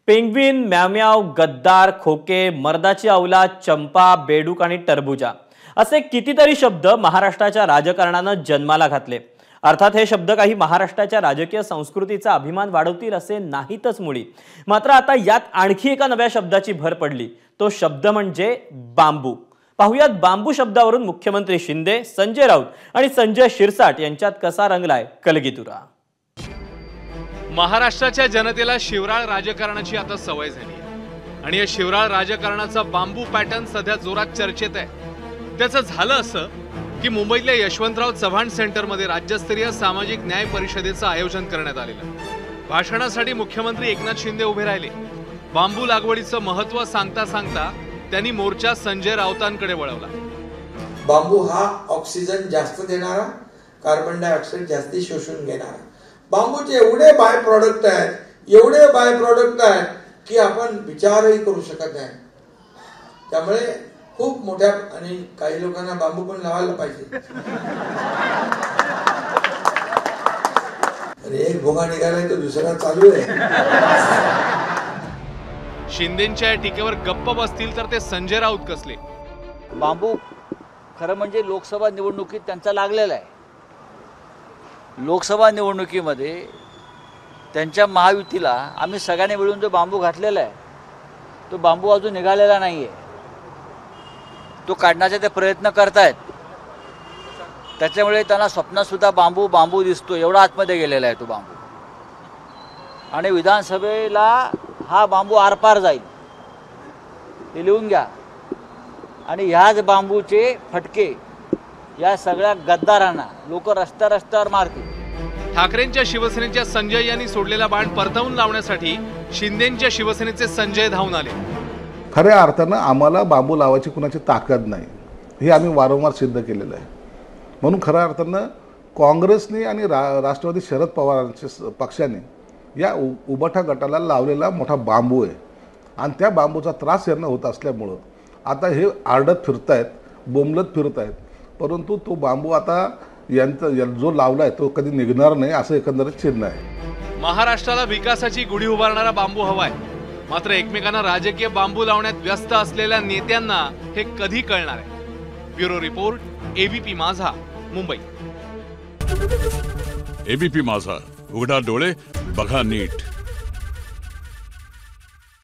Penguin, म्याव, गद्दार, खोके, मर्दाची औलाद, चंपा, बेडूक आणि टरबुजा असे कितीतरी शब्द महाराष्ट्राच्या राजकारणानं जन्माला घातले। अर्थात हे शब्द काही महाराष्ट्राच्या राजकीय संस्कृतीचा अभिमान वाढवतील असे नाहीतच मुळी। मात्र आता यात आणखी एका नव्या शब्दाची भर पडली। तो शब्द म्हणजे बांबू। पाहुयात बांबू शब्दावरून मुख्यमंत्री शिंदे, संजय राऊत आणि संजय शिरसाट यांच्यात कसा रंगलाय कलगीतुरा। महाराष्ट्राच्या जनतेला शिवराळ राजकारणाची आता सवय झाली आहे आणि या शिवराळ राजकारणाचा बांबू पॅटर्न सध्या जोरात चर्चेत आहे। त्याचं झालं असं की मुंबईतल्या यशवंतराव चव्हाण सेंटरमध्ये राज्यस्तरीय सामाजिक न्याय परिषदेचं आयोजन करण्यात आलेलं। भाषणासाठी मुख्यमंत्री एकनाथ शिंदे उभे राहिले। बांबू लागवडीचं महत्त्व सांगता सांगता त्यांनी मोर्चा संजय राऊतांकडे वळवला। बांबू हा ऑक्सिजन जास्त देणारा, कार्बन डायऑक्साइड जास्ती शोषून घेणारा, बांबूचे एवढे बाय प्रोडक्ट आहेत की आपण विचारही करू शकत नाही। त्यामुळे खूप मोठ्या आणि काही लोकांना बांबू पण लावायला पाहिजे। अरे एक भोगा निघालाय तो दुसरा चालू आहे। शिंदेंच्या या टीकेवर गप्प बसतील तर ते संजय राऊत कसले। बांबू खरं म्हणजे लोकसभा निवडणुकीत त्यांचा लागलेला आहे। लोकसभा निवडणुकीमध्ये त्यांच्या महायुतीला आम्ही सगळ्यांनी मिळून जो बांबू घातलेला आहे तो बांबू अजून निघालेला नाही आहे। तो काढण्याचे ते प्रयत्न करतायत। त्याच्यामुळे त्यांना स्वप्नातसुद्धा बांबू बांबू दिसतो, एवढा आतमध्ये गेलेला आहे तो बांबू। आणि विधानसभेला हा बांबू आरपार जाईल हे लिहून घ्या। आणि ह्याच बांबूचे फटके या सगळ्या गद्दारांना लोक रस्त्यावर मारतील। ठाकरेंच्या शिवसेनेच्या संजय यांनी सोडलेला बाण परतवून लावण्यासाठी शिंदेंच्या शिवसेनेचे संजय धावून आले। खऱ्या अर्थानं आम्हाला बांबू लावायची कुणाची ताकद नाही हे आम्ही वारंवार सिद्ध केलेलं आहे। म्हणून खऱ्या अर्थानं काँग्रेसने आणि राष्ट्रवादी शरद पवारांच्या पक्षाने या उबाठा गटाला लावलेला मोठा बांबू आहे आणि त्या बांबूचा त्रास यांना होत असल्यामुळं आता हे आरडत फिरतायत, बोंबलत फिरतायत, परंतु तो बांबू आता यांचा जो लावलाय तो कधी निघणार नाही असं एकंदरीत चिन्ह आहे। महाराष्ट्राला विकासाची गुढी उभारणारा बांबू हवाय, मात्र एकमेकांना राजकीय बांबू लावण्यात व्यस्त असलेल्या नेत्यांना हे कधी कळणार आहे। ब्युरो रिपोर्ट, एबीपी माझा, मुंबई। एबीपी माझा, उघडा डोळे बघा नीट।